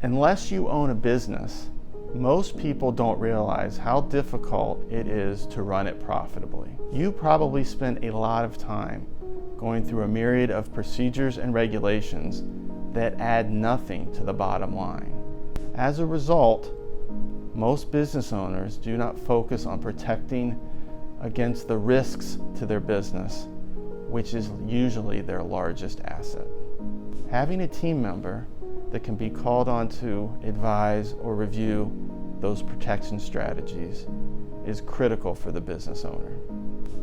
Unless you own a business, most people don't realize how difficult it is to run it profitably. You probably spend a lot of time going through a myriad of procedures and regulations that add nothing to the bottom line. As a result, most business owners do not focus on protecting against the risks to their business, which is usually their largest asset. Having a team member that can be called on to advise or review those protection strategies is critical for the business owner.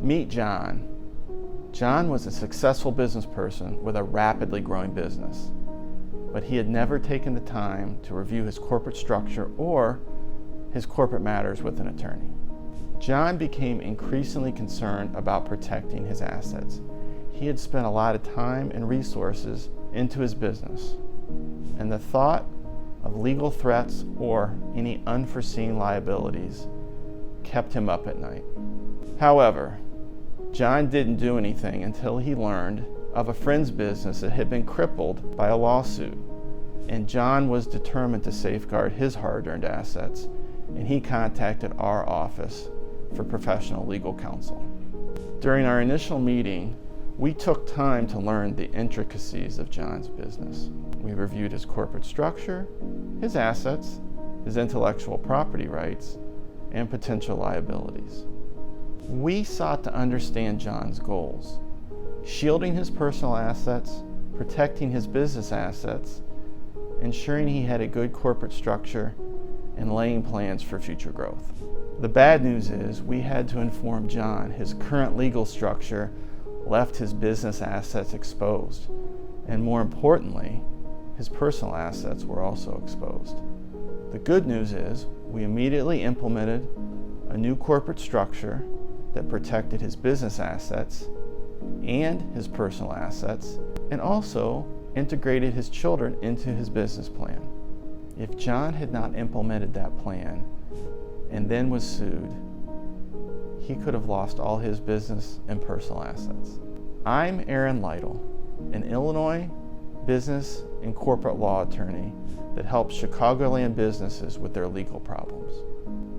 Meet John. John was a successful business person with a rapidly growing business, but he had never taken the time to review his corporate structure or his corporate matters with an attorney. John became increasingly concerned about protecting his assets. He had spent a lot of time and resources into his business, and the thought of legal threats or any unforeseen liabilities kept him up at night. However, John didn't do anything until he learned of a friend's business that had been crippled by a lawsuit, and John was determined to safeguard his hard-earned assets, and he contacted our office for professional legal counsel. During our initial meeting, we took time to learn the intricacies of John's business. We reviewed his corporate structure, his assets, his intellectual property rights, and potential liabilities. We sought to understand John's goals, shielding his personal assets, protecting his business assets, ensuring he had a good corporate structure, and laying plans for future growth. The bad news is we had to inform John his current legal structure left his business assets exposed, and more importantly, his personal assets were also exposed. The good news is we immediately implemented a new corporate structure that protected his business assets and his personal assets, and also integrated his children into his business plan. If John had not implemented that plan and then was sued, he could have lost all his business and personal assets. I'm Aaron Lytle, an Illinois business and corporate law attorney that helps Chicagoland businesses with their legal problems.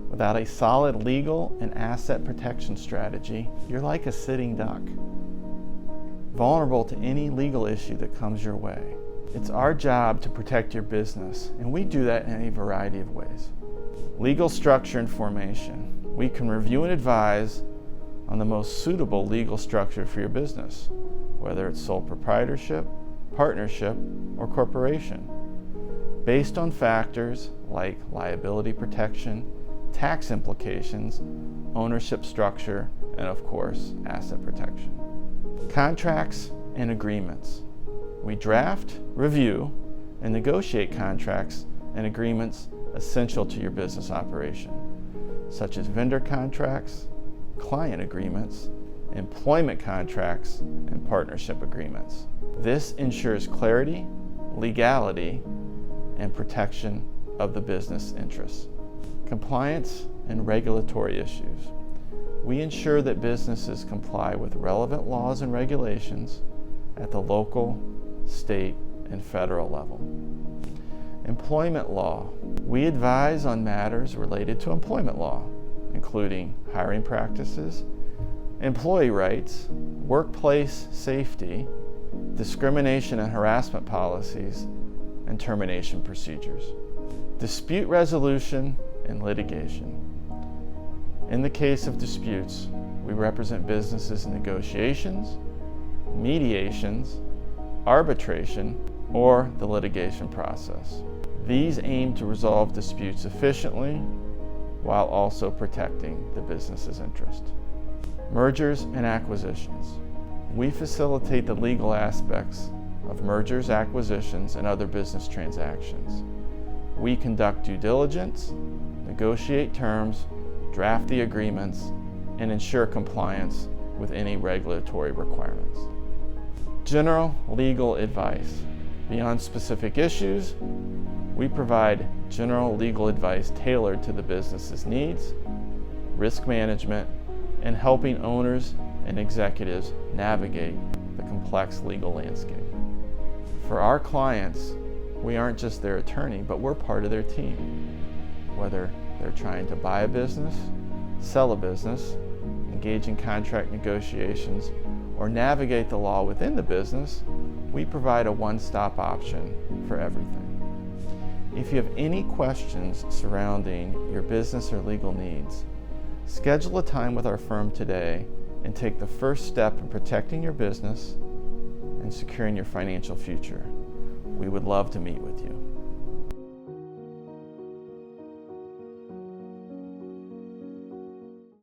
Without a solid legal and asset protection strategy, you're like a sitting duck, vulnerable to any legal issue that comes your way. It's our job to protect your business, and we do that in a variety of ways. Legal structure and formation. We can review and advise on the most suitable legal structure for your business, whether it's sole proprietorship, partnership, or corporation, based on factors like liability protection, tax implications, ownership structure, and of course, asset protection. Contracts and agreements. We draft, review, and negotiate contracts and agreements essential to your business operation, such as vendor contracts, client agreements, employment contracts, and partnership agreements. This ensures clarity, legality, and protection of the business interests. Compliance and regulatory issues. We ensure that businesses comply with relevant laws and regulations at the local, state, and federal level. Employment law. We advise on matters related to employment law, including hiring practices, employee rights, workplace safety, discrimination and harassment policies, and termination procedures. Dispute resolution and litigation. In the case of disputes, we represent businesses in negotiations, mediations, arbitration, or the litigation process. These aim to resolve disputes efficiently while also protecting the business's interest. Mergers and acquisitions. We facilitate the legal aspects of mergers, acquisitions, and other business transactions. We conduct due diligence, negotiate terms, draft the agreements, and ensure compliance with any regulatory requirements. General legal advice. Beyond specific issues, we provide general legal advice tailored to the business's needs, risk management, and helping owners and executives navigate the complex legal landscape. For our clients, We aren't just their attorney, but we're part of their team. Whether they're trying to buy a business, sell a business, engage in contract negotiations, or navigate the law within the business, we provide a one-stop option for everything. If you have any questions surrounding your business or legal needs, schedule a time with our firm today and take the first step in protecting your business and securing your financial future. We would love to meet with you.